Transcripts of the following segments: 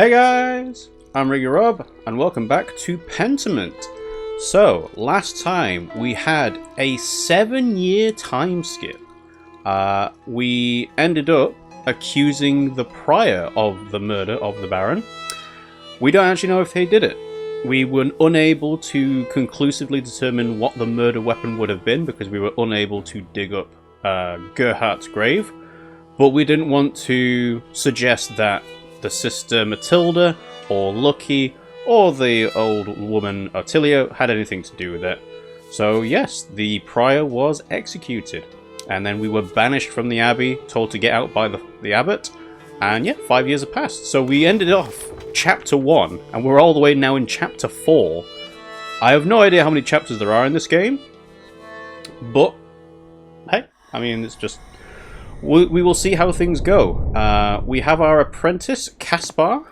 Hey guys, I'm RiggyRob and welcome back to Pentiment. So, last time we had a 7-year time skip. We ended up accusing the prior of the murder of the Baron. We don't actually know if they did it. We were unable to conclusively determine what the murder weapon would have been because we were unable to dig up Gerhardt's grave. But we didn't want to suggest that the sister Matilda, or Lucky, or the old woman Ottilio had anything to do with it. So yes, the prior was executed. And then we were banished from the abbey, told to get out by the abbot. And yeah, 5 years have passed. So we ended off chapter 1, and we're all the way now in chapter 4. I have no idea how many chapters there are in this game. But, hey, I mean, it's just... We will see how things go. We have our apprentice, Caspar,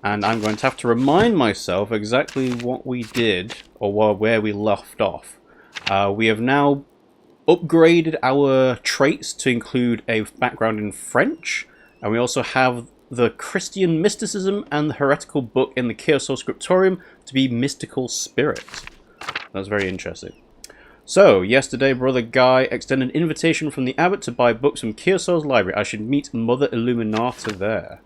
and I'm going to have to remind myself exactly what we did, or where we left off. We have now upgraded our traits to include a background in French, and we also have the Christian mysticism and the heretical book in the Kiersau Scriptorium to be mystical spirit. That's very interesting. So, yesterday, Brother Guy extended an invitation from the abbot to buy books from Kiersau's library. I should meet Mother Illuminata there.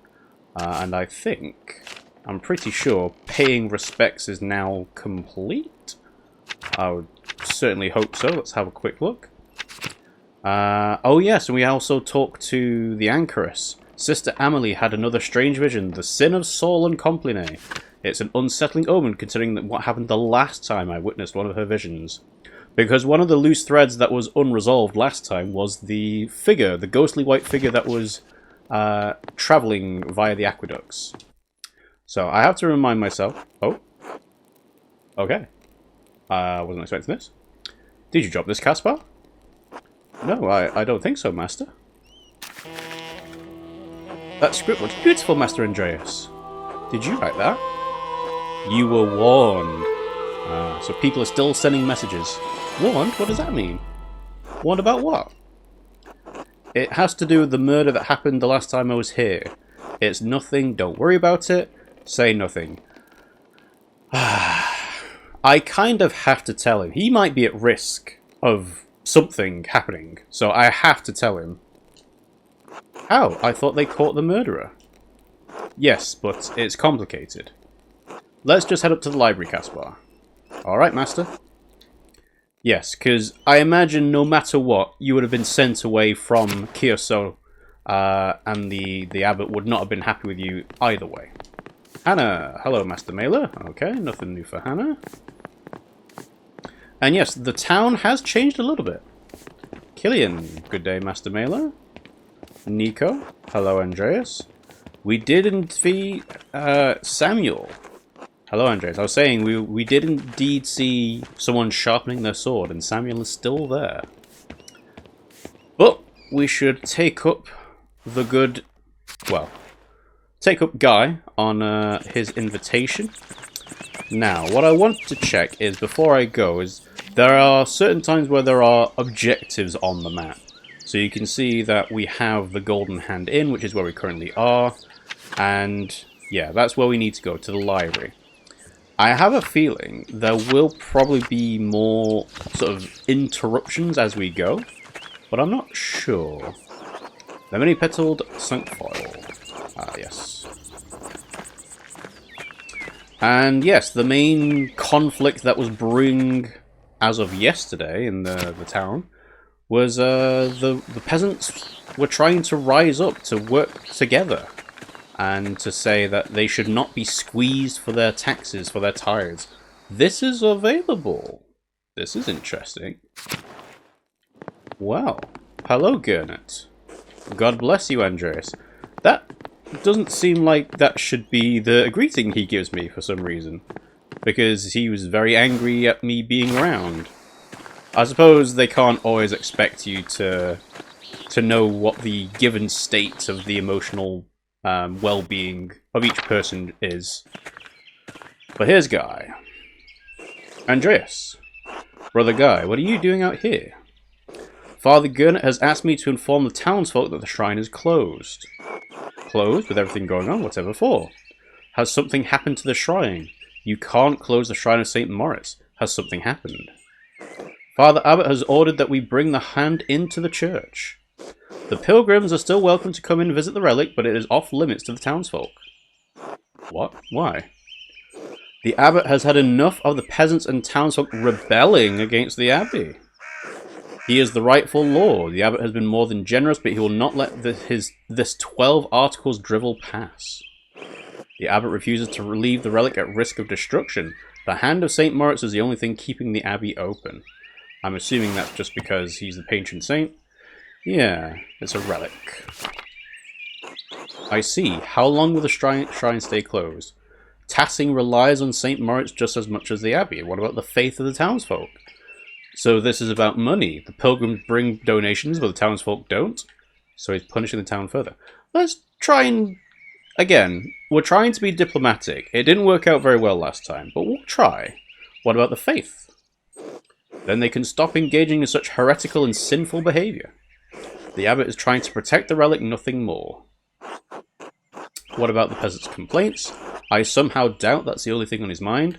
And I'm pretty sure paying respects is now complete. I would certainly hope so. Let's have a quick look. Oh yes, and we also talked to the Anchoress. Sister Amelie had another strange vision, the sin of Saul and Compline. It's an unsettling omen considering that what happened the last time I witnessed one of her visions. Because one of the loose threads that was unresolved last time was the figure, the ghostly white figure that was travelling via the aqueducts. So I have to remind myself... Oh. Okay. Wasn't expecting this. Did you drop this, Caspar? No, I don't think so, Master. That script looks beautiful, Master Andreas. Did you write that? You were warned. So people are still sending messages. Warned? What does that mean? Warned about what? It has to do with the murder that happened the last time I was here. It's nothing, don't worry about it, say nothing. I kind of have to tell him. He might be at risk of something happening, so I have to tell him. How? I thought they caught the murderer. Yes, but it's complicated. Let's just head up to the library, Caspar. Alright, Master. Yes, because I imagine no matter what, you would have been sent away from Kiersau, and the abbot would not have been happy with you either way. Hannah. Hello, Master Maler. Okay, nothing new for Hannah. And yes, the town has changed a little bit. Killian. Good day, Master Maler. Nico. Hello, Andreas. We did indeed Samuel. Hello, Andreas. I was saying we did indeed see someone sharpening their sword, and Samuel is still there. But we should take up the good... Well, take up Guy on his invitation. Now, what I want to check is, before I go, is there are certain times where there are objectives on the map. So you can see that we have the Golden Hand Inn, which is where we currently are. And, yeah, that's where we need to go, to the library. I have a feeling there will probably be more sort of interruptions as we go, but I'm not sure. The many-petaled cinquefoil. Ah, yes. And yes, the main conflict that was brewing as of yesterday in the town was the peasants were trying to rise up to work together. And to say that they should not be squeezed for their taxes, for their tithes. This is available. This is interesting. Well, hello, Gurnet. God bless you, Andreas. That doesn't seem like that should be the greeting he gives me for some reason. Because he was very angry at me being around. I suppose they can't always expect you to know what the given state of the emotional well-being of each person is. But here's Guy. Andreas. Brother Guy, what are you doing out here? Father Gurnet has asked me to inform the townsfolk that the shrine is closed. Closed? With everything going on? Whatever for? Has something happened to the shrine? You can't close the shrine of St. Moritz. Has something happened? Father Abbot has ordered that we bring the hand into the church. The pilgrims are still welcome to come in and visit the relic, but it is off limits to the townsfolk. What? Why? The abbot has had enough of the peasants and townsfolk rebelling against the abbey. He is the rightful lord. The abbot has been more than generous, but he will not let this 12 articles drivel pass. The abbot refuses to leave the relic at risk of destruction. The hand of St. Moritz is the only thing keeping the abbey open. I'm assuming that's just because he's the patron saint. Yeah, it's a relic. I see. How long will the shrine stay closed? Tassing relies on St. Moritz just as much as the abbey. What about the faith of the townsfolk? So this is about money. The pilgrims bring donations, but the townsfolk don't. So he's punishing the town further. Let's try and... Again, we're trying to be diplomatic. It didn't work out very well last time, but we'll try. What about the faith? Then they can stop engaging in such heretical and sinful behavior. The abbot is trying to protect the relic, nothing more. What about the peasants' complaints? I somehow doubt that's the only thing on his mind.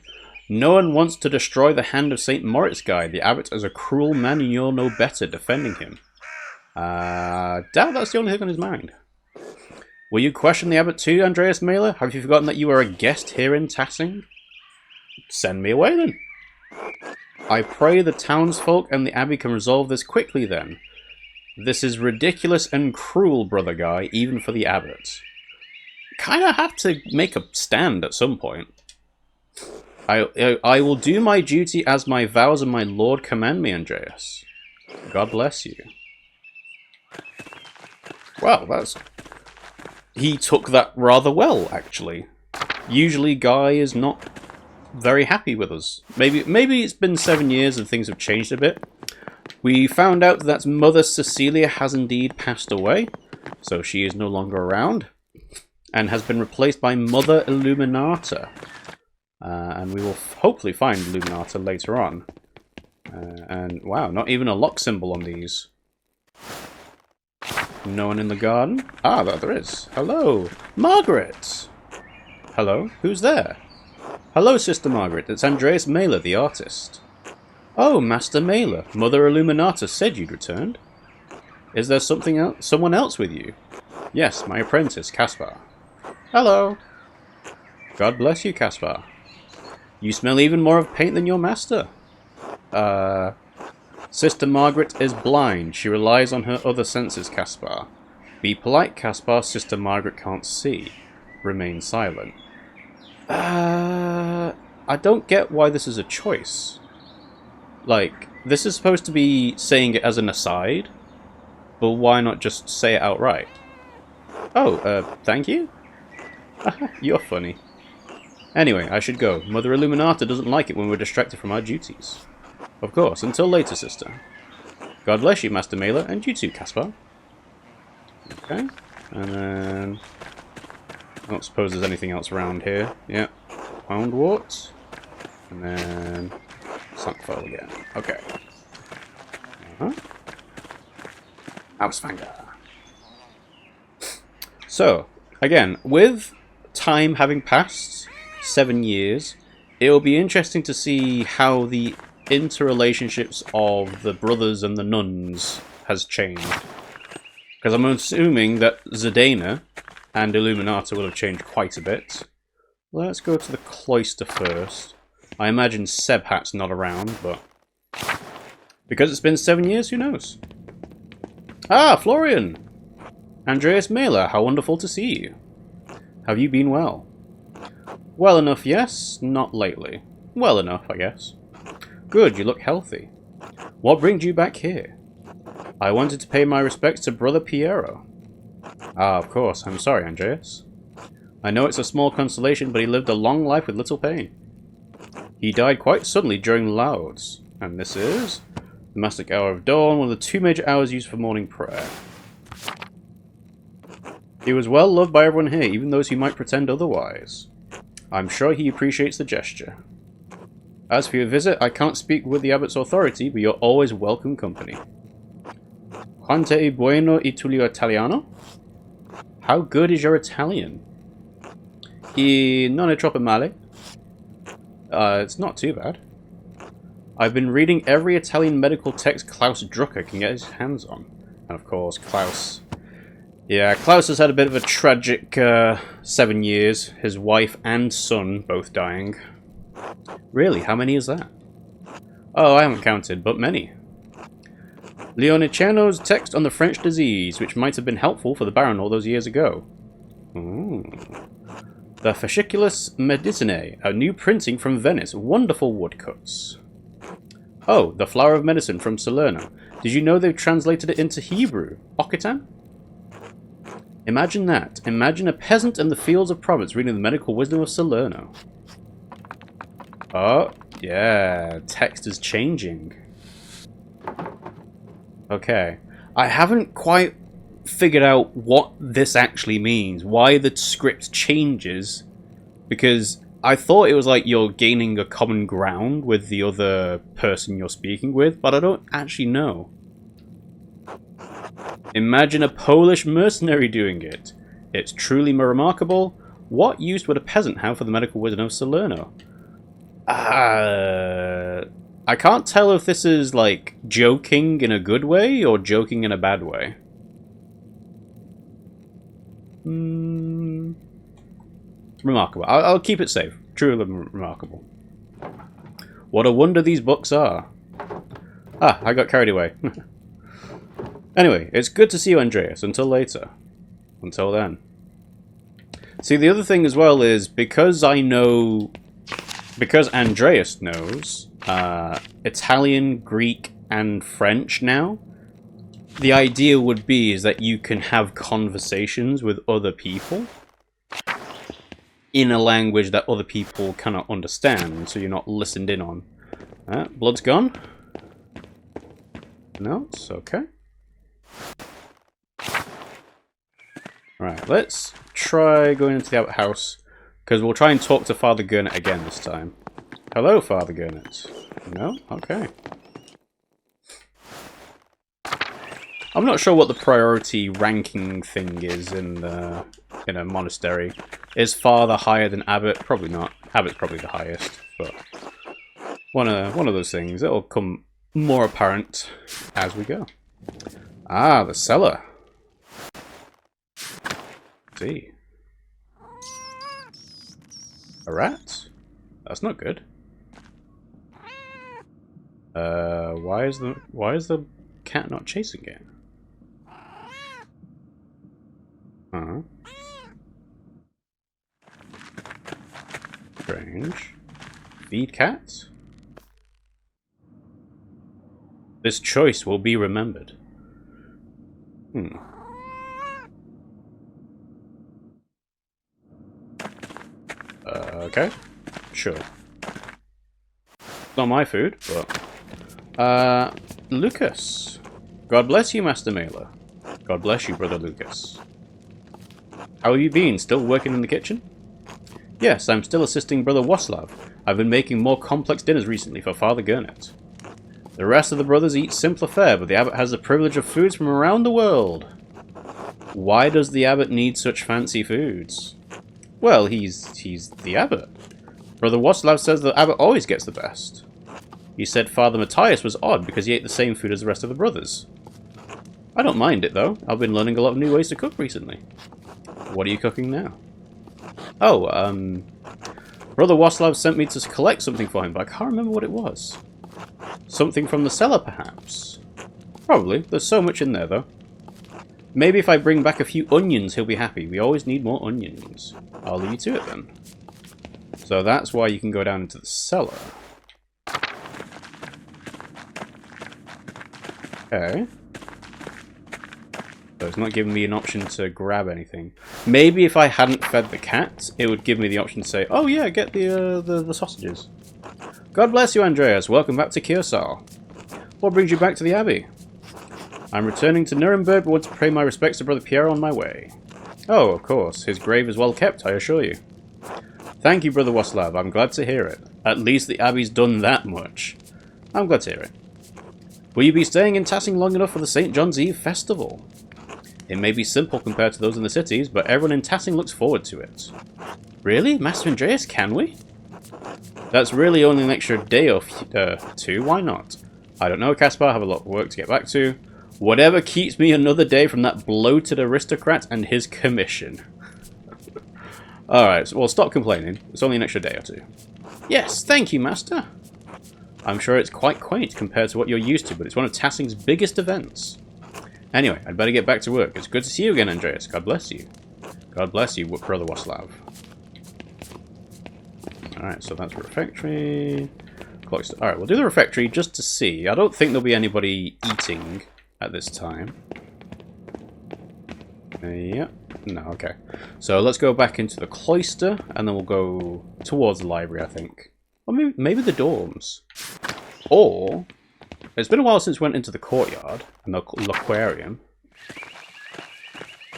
No one wants to destroy the hand of St. Moritz guy. The abbot is a cruel man and you're no better defending him. Doubt that's the only thing on his mind. Will you question the abbot too, Andreas Maler? Have you forgotten that you are a guest here in Tassing? Send me away then. I pray the townsfolk and the abbey can resolve this quickly then. This is ridiculous and cruel, brother guy, even for the abbot. Kinda have to make a stand at some point. I will do my duty as my vows and my lord command me, Andreas. God bless you. Well, that's... He took that rather well, actually. Usually Guy is not very happy with us. Maybe it's been 7 years and things have changed a bit. We found out that Mother Cecilia has indeed passed away, so she is no longer around, and has been replaced by Mother Illuminata. And we will hopefully find Illuminata later on. And wow, not even a lock symbol on these. No one in the garden? Ah, there is. Hello, Margaret! Hello, who's there? Hello, Sister Margaret, it's Andreas Maler, the artist. Oh, Master Maler, Mother Illuminata said you'd returned. Is there someone else with you? Yes, my apprentice, Caspar. Hello. God bless you, Caspar. You smell even more of paint than your master. Sister Margaret is blind. She relies on her other senses, Caspar. Be polite, Caspar. Sister Margaret can't see. Remain silent. I don't get why this is a choice. Like, this is supposed to be saying it as an aside, but why not just say it outright? Oh, thank you? You're funny. Anyway, I should go. Mother Illuminata doesn't like it when we're distracted from our duties. Of course. Until later, sister. God bless you, Master Maler, and you too, Caspar. Okay. And then... I don't suppose there's anything else around here. Yep. Houndwort. And then... Sackfoil again. Okay. Ausfanger. So, again, with time having passed, 7 years, it will be interesting to see how the interrelationships of the brothers and the nuns has changed. Because I'm assuming that Zdena and Illuminata will have changed quite a bit. Let's go to the cloister first. I imagine Sebhat's not around, but... because it's been 7 years, who knows? Ah, Florian! Andreas Maler, how wonderful to see you. Have you been well? Well enough, yes. Not lately. Well enough, I guess. Good, you look healthy. What brings you back here? I wanted to pay my respects to Brother Piero. Ah, of course. I'm sorry, Andreas. I know it's a small consolation, but he lived a long life with little pain. He died quite suddenly during Lauds. And this is... the Mastic Hour of Dawn, one of the 2 major hours used for morning prayer. He was well loved by everyone here, even those who might pretend otherwise. I'm sure he appreciates the gesture. As for your visit, I can't speak with the abbot's authority, but you're always welcome company. Quante è buono il tuo italiano? How good is your Italian? Non è troppo male. It's not too bad. I've been reading every Italian medical text Klaus Drucker can get his hands on. And of course, Klaus... Yeah, Klaus has had a bit of a tragic 7 years. His wife and son both dying. Really? How many is that? Oh, I haven't counted, but many. Leoniciano's text on the French disease, which might have been helpful for the Baron all those years ago. Ooh. The Fasciculus Medicinae, a new printing from Venice. Wonderful woodcuts. Oh, the Flower of Medicine from Salerno. Did you know they've translated it into Hebrew? Occitan? Imagine that. Imagine a peasant in the fields of Provence reading the medical wisdom of Salerno. Oh, yeah. Text is changing. Okay. I haven't quite figured out what this actually means. Why the script changes. Because I thought it was like you're gaining a common ground with the other person you're speaking with, but I don't actually know. Imagine a Polish mercenary doing it. It's truly remarkable. What use would a peasant have for the medical wisdom of Salerno? I can't tell if this is, like, joking in a good way or joking in a bad way. Remarkable. I'll keep it safe. Truly remarkable. What a wonder these books are. Ah, I got carried away. Anyway, it's good to see you, Andreas. Until later. Until then. See, the other thing as well is, because I know... Because Andreas knows Italian, Greek, and French now, the idea would be is that you can have conversations with other people in a language that other people cannot understand, so you're not listened in on. Blood's gone. No, it's okay. Right, let's try going into the outhouse. Because we'll try and talk to Father Gurnet again this time. Hello, Father Gurnet. No? Okay. I'm not sure what the priority ranking thing is in a monastery. Is Father higher than Abbot? Probably not. Abbot's probably the highest, but one of those things. It'll come more apparent as we go. Ah, the cellar. Let's see. A rat? That's not good. Why is the cat not chasing it? Strange. Feed cats? This choice will be remembered. Okay. Sure. Not my food, but... Lucas. God bless you, Master Maler. God bless you, Brother Lucas. How have you been? Still working in the kitchen? Yes, I'm still assisting Brother Waslav. I've been making more complex dinners recently for Father Gurnet. The rest of the brothers eat simpler fare, but the abbot has the privilege of foods from around the world. Why does the abbot need such fancy foods? Well, he's the abbot. Brother Waslav says the abbot always gets the best. He said Father Matthias was odd because he ate the same food as the rest of the brothers. I don't mind it, though. I've been learning a lot of new ways to cook recently. What are you cooking now? Oh, Brother Waslav sent me to collect something for him, but I can't remember what it was. Something from the cellar, perhaps? Probably. There's so much in there, though. Maybe if I bring back a few onions, he'll be happy. We always need more onions. I'll leave you to it, then. So that's why you can go down into the cellar. Okay. So it's not giving me an option to grab anything. Maybe if I hadn't fed the cat, it would give me the option to say, oh yeah, get the sausages. God bless you, Andreas. Welcome back to Kiersau. What brings you back to the Abbey? I'm returning to Nuremberg, but want to pay my respects to Brother Pierre on my way. Oh, of course. His grave is well kept, I assure you. Thank you, Brother Waslav. I'm glad to hear it. At least the Abbey's done that much. I'm glad to hear it. Will you be staying in Tassing long enough for the St. John's Eve festival? It may be simple compared to those in the cities, but everyone in Tassing looks forward to it. Really? Master Andreas, can we? That's really only an extra day or two, why not? I don't know, Caspar, I have a lot of work to get back to. Whatever keeps me another day from that bloated aristocrat and his commission. Alright, well, stop complaining. It's only an extra day or two. Yes, thank you, Master. I'm sure it's quite quaint compared to what you're used to, but it's one of Tassing's biggest events. Anyway, I'd better get back to work. It's good to see you again, Andreas. God bless you. God bless you, Brother Waslav. Alright, so that's refectory. Alright, we'll do the refectory just to see. I don't think there'll be anybody eating at this time. Yeah. No, okay. So let's go back into the cloister, and then we'll go towards the library, I think. Or maybe the dorms. Or, it's been a while since we went into the courtyard and the aquarium.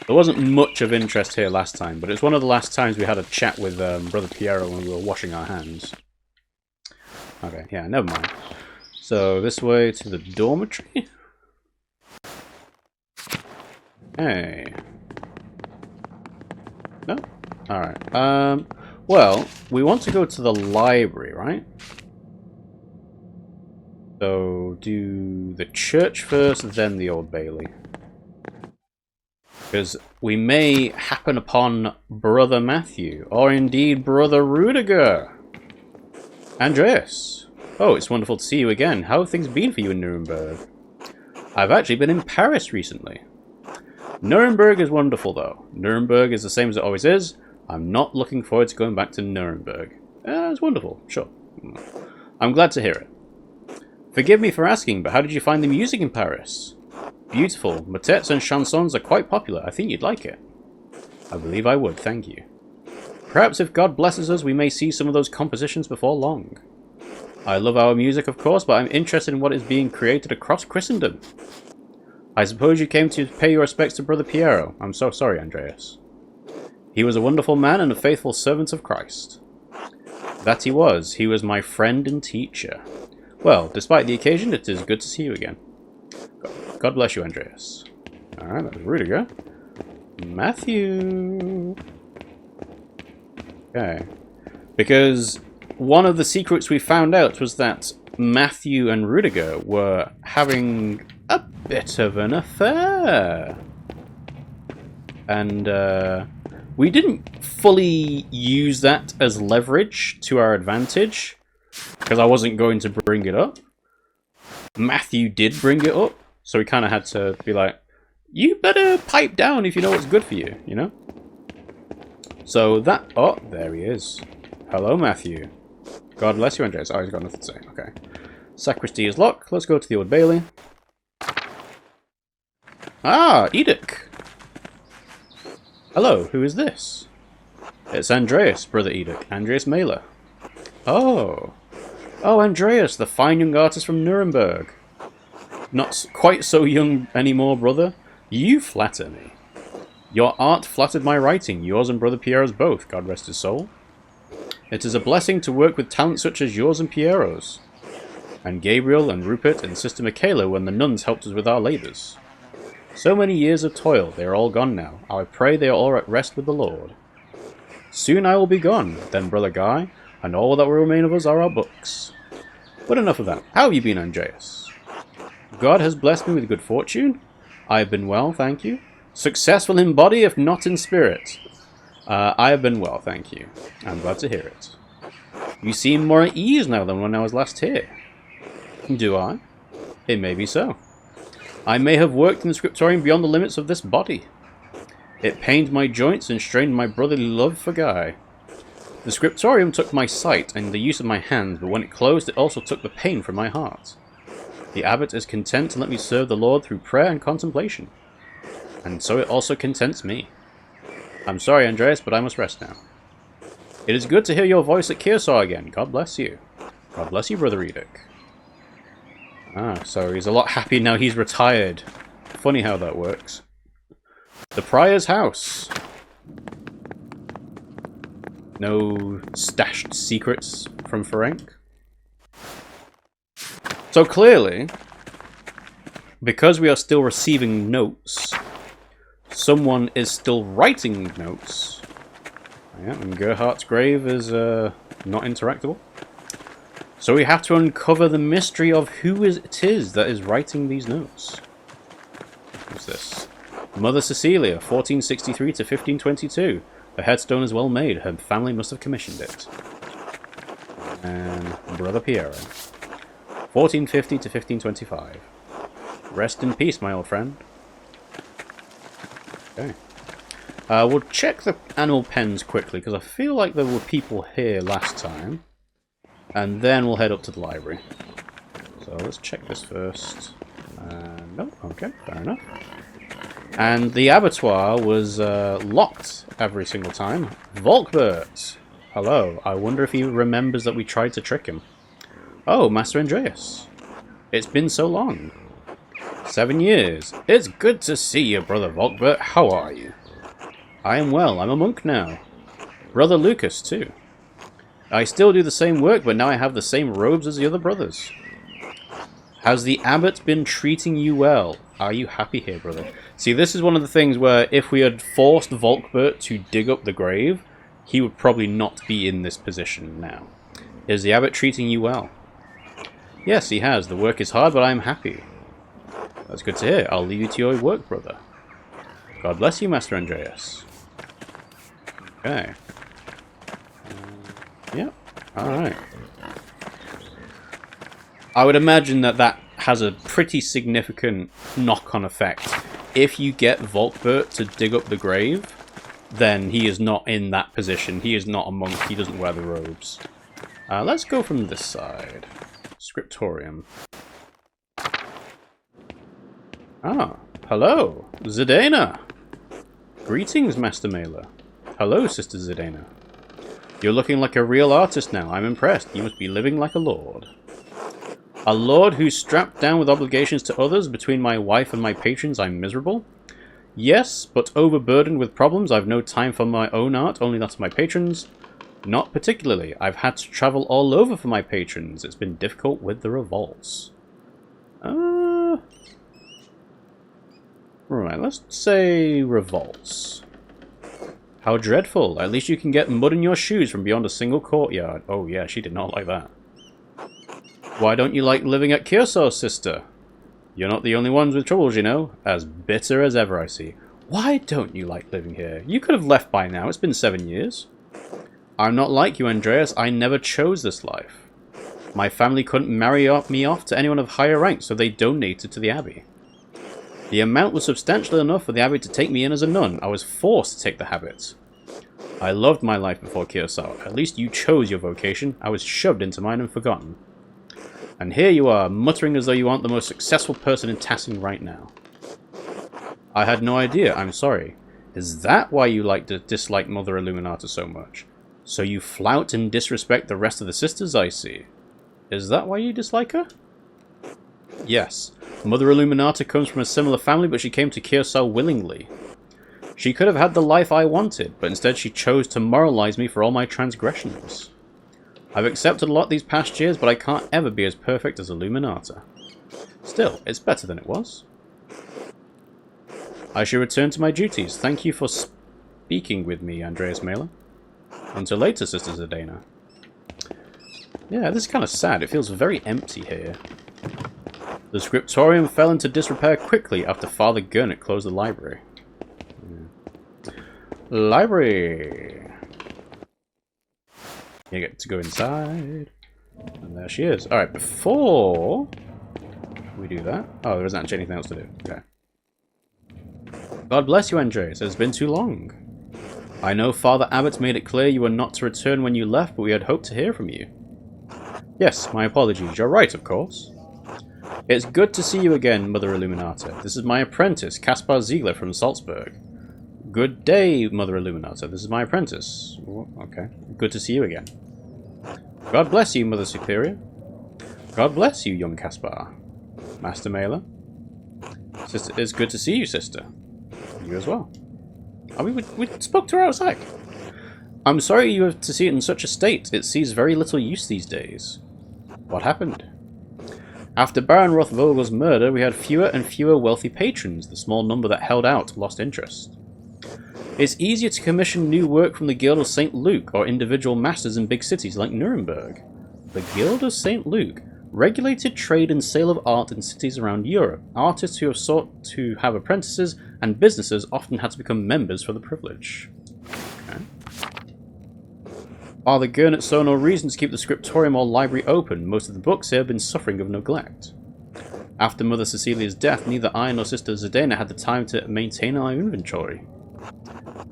There wasn't much of interest here last time, but it's one of the last times we had a chat with Brother Piero when we were washing our hands. Okay, yeah, never mind. So, this way to the dormitory? Hey. No? Alright. Well, we want to go to the library, right? So, do the church first, then the Old Bailey. Because we may happen upon Brother Matthew, or indeed Brother Rudiger. Andreas. Oh, it's wonderful to see you again. How have things been for you in Nuremberg? I've actually been in Paris recently. Nuremberg is wonderful, though. Nuremberg is the same as it always is. I'm not looking forward to going back to Nuremberg. It's wonderful, sure. I'm glad to hear it. Forgive me for asking, but how did you find the music in Paris? Beautiful. Motets and chansons are quite popular. I think you'd like it. I believe I would, thank you. Perhaps if God blesses us, we may see some of those compositions before long. I love our music, of course, but I'm interested in what is being created across Christendom. I suppose you came to pay your respects to Brother Piero. I'm so sorry, Andreas. He was a wonderful man and a faithful servant of Christ. That he was. He was my friend and teacher. Well, despite the occasion, it is good to see you again. God bless you, Andreas. Alright, that was Rudiger. Matthew. Okay. Because one of the secrets we found out was that Matthew and Rudiger were having a bit of an affair. And we didn't fully use that as leverage to our advantage, because I wasn't going to bring it up. Matthew did bring it up, so we kind of had to be like, you better pipe down if you know what's good for you, you know? So that... Oh, there he is. Hello, Matthew. God bless you, Andreas. Oh, he's got nothing to say. Okay. Sacristy is locked. Let's go to the Old Bailey. Ah, Edic. Hello, who is this? It's Andreas, Brother Edic. Andreas Maler. Oh. Oh, Andreas, the fine young artist from Nuremberg. Not quite so young anymore, brother. You flatter me. Your art flattered my writing, yours and Brother Piero's both, God rest his soul. It is a blessing to work with talent such as yours and Piero's. And Gabriel and Rupert and Sister Michaela when the nuns helped us with our labours. So many years of toil, they are all gone now. I pray they are all at rest with the Lord. Soon I will be gone, then Brother Guy, and all that will remain of us are our books. But enough of that. How have you been, Andreas? God has blessed me with good fortune. I have been well, thank you. Successful in body, if not in spirit. I have been well, thank you. I'm glad to hear it. You seem more at ease now than when I was last here. Do I? It may be so. I may have worked in the scriptorium beyond the limits of this body. It pained my joints and strained my brotherly love for Guy. The scriptorium took my sight and the use of my hands, but when it closed, it also took the pain from my heart. The abbot is content to let me serve the Lord through prayer and contemplation. And so it also contents me. I'm sorry, Andreas, but I must rest now. It is good to hear your voice at Kiersau again. God bless you. God bless you, Brother Edic. Ah, so he's a lot happy now he's retired. Funny how that works. The Prior's house. No stashed secrets from Ferenc. So clearly, because we are still receiving notes, someone is still writing notes. Yeah, and Gerhardt's grave is not interactable. So we have to uncover the mystery of who it is that is writing these notes. What's this? Mother Cecilia, 1463 to 1522. The headstone is well made. Her family must have commissioned it. And Brother Piero, 1450 to 1525. Rest in peace, my old friend. Okay. We'll check the animal pens quickly, because I feel like there were people here last time. And then we'll head up to the library. So let's check this first. No, okay, fair enough. And the abattoir was locked every single time. Volkbert! Hello, I wonder if he remembers that we tried to trick him. Oh, Master Andreas. It's been so long. 7 years. It's good to see you, Brother Volkbert. How are you? I am well. I'm a monk now. Brother Lucas, too. I still do the same work, but now I have the same robes as the other brothers. Has the abbot been treating you well? Are you happy here, brother? See, this is one of the things where if we had forced Volkbert to dig up the grave, he would probably not be in this position now. Is the abbot treating you well? Yes, he has. The work is hard, but I am happy. That's good to hear. I'll leave you to your work, brother. God bless you, Master Andreas. Okay. Yep. Alright. I would imagine that that has a pretty significant knock-on effect. If you get Volkbert to dig up the grave, then he is not in that position. He is not a monk. He doesn't wear the robes. Let's go from this side. Scriptorium. Ah, hello, Zdena. Greetings, Master Maler. Hello, Sister Zdena. You're looking like a real artist now. I'm impressed. You must be living like a lord. A lord who's strapped down with obligations to others. Between my wife and my patrons, I'm miserable. Yes, but overburdened with problems. I've no time for my own art, only that of my patrons. Not particularly. I've had to travel all over for my patrons. It's been difficult with the revolts. Right, let's say revolts. How dreadful. At least you can get mud in your shoes from beyond a single courtyard. Oh yeah, she did not like that. Why don't you like living at Kiersau, sister? You're not the only ones with troubles, you know. As bitter as ever, I see. Why don't you like living here? You could have left by now. It's been 7 years. I'm not like you, Andreas. I never chose this life. My family couldn't marry me off to anyone of higher rank, so they donated to the abbey. The amount was substantial enough for the abbey to take me in as a nun. I was forced to take the habit. I loved my life before Kiersau. At least you chose your vocation. I was shoved into mine and forgotten. And here you are, muttering as though you aren't the most successful person in Tassing right now. I had no idea. I'm sorry. Is that why you dislike Mother Illuminata so much? So you flout and disrespect the rest of the sisters, I see. Is that why you dislike her? Yes. Mother Illuminata comes from a similar family, but she came to Kiersau willingly. She could have had the life I wanted, but instead she chose to moralize me for all my transgressions. I've accepted a lot these past years, but I can't ever be as perfect as Illuminata. Still, it's better than it was. I should return to my duties. Thank you for speaking with me, Andreas Maler. Until later, Sister Zdena. Yeah, this is kind of sad. It feels very empty here. The scriptorium fell into disrepair quickly after Father Gurnett closed the library. Yeah. Library! You get to go inside. And there she is. Alright, before we do that... Oh, there isn't actually anything else to do. Okay. God bless you, Andreas. It's been too long. I know Father Abbot made it clear you were not to return when you left, but we had hoped to hear from you. Yes, my apologies. You're right, of course. It's good to see you again, Mother Illuminata. This is my apprentice, Kaspar Ziegler from Salzburg. Good day, Mother Illuminata. This is my apprentice. Okay. Good to see you again. God bless you, Mother Superior. God bless you, young Kaspar. Master Maler. Sister, it's good to see you, sister. You as well. Oh, we spoke to her outside. I'm sorry you have to see it in such a state. It sees very little use these days. What happened? After Baron Rothvogel's murder, we had fewer and fewer wealthy patrons. The small number that held out lost interest. It's easier to commission new work from the Guild of St. Luke or individual masters in big cities like Nuremberg. The Guild of St. Luke regulated trade and sale of art in cities around Europe. Artists who have sought to have apprentices and businesses often had to become members for the privilege. Okay. Father Gurnet saw no reason to keep the scriptorium or library open. Most of the books here have been suffering of neglect. After Mother Cecilia's death, neither I nor Sister Zdena had the time to maintain our inventory.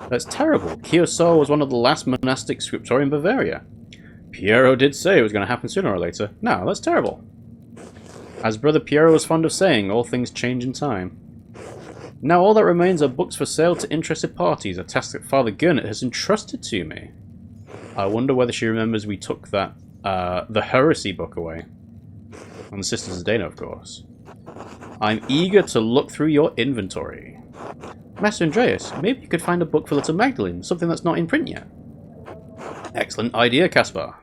That's terrible. Kiersau was one of the last monastic scriptoria in Bavaria. Piero did say it was going to happen sooner or later. No, that's terrible. As Brother Piero was fond of saying, all things change in time. Now all that remains are books for sale to interested parties, a task that Father Gurnet has entrusted to me. I wonder whether she remembers we took that, the heresy book away. And the Sister Zdena, of course. I'm eager to look through your inventory. Master Andreas, maybe you could find a book for Little Magdalene, something that's not in print yet. Excellent idea, Caspar.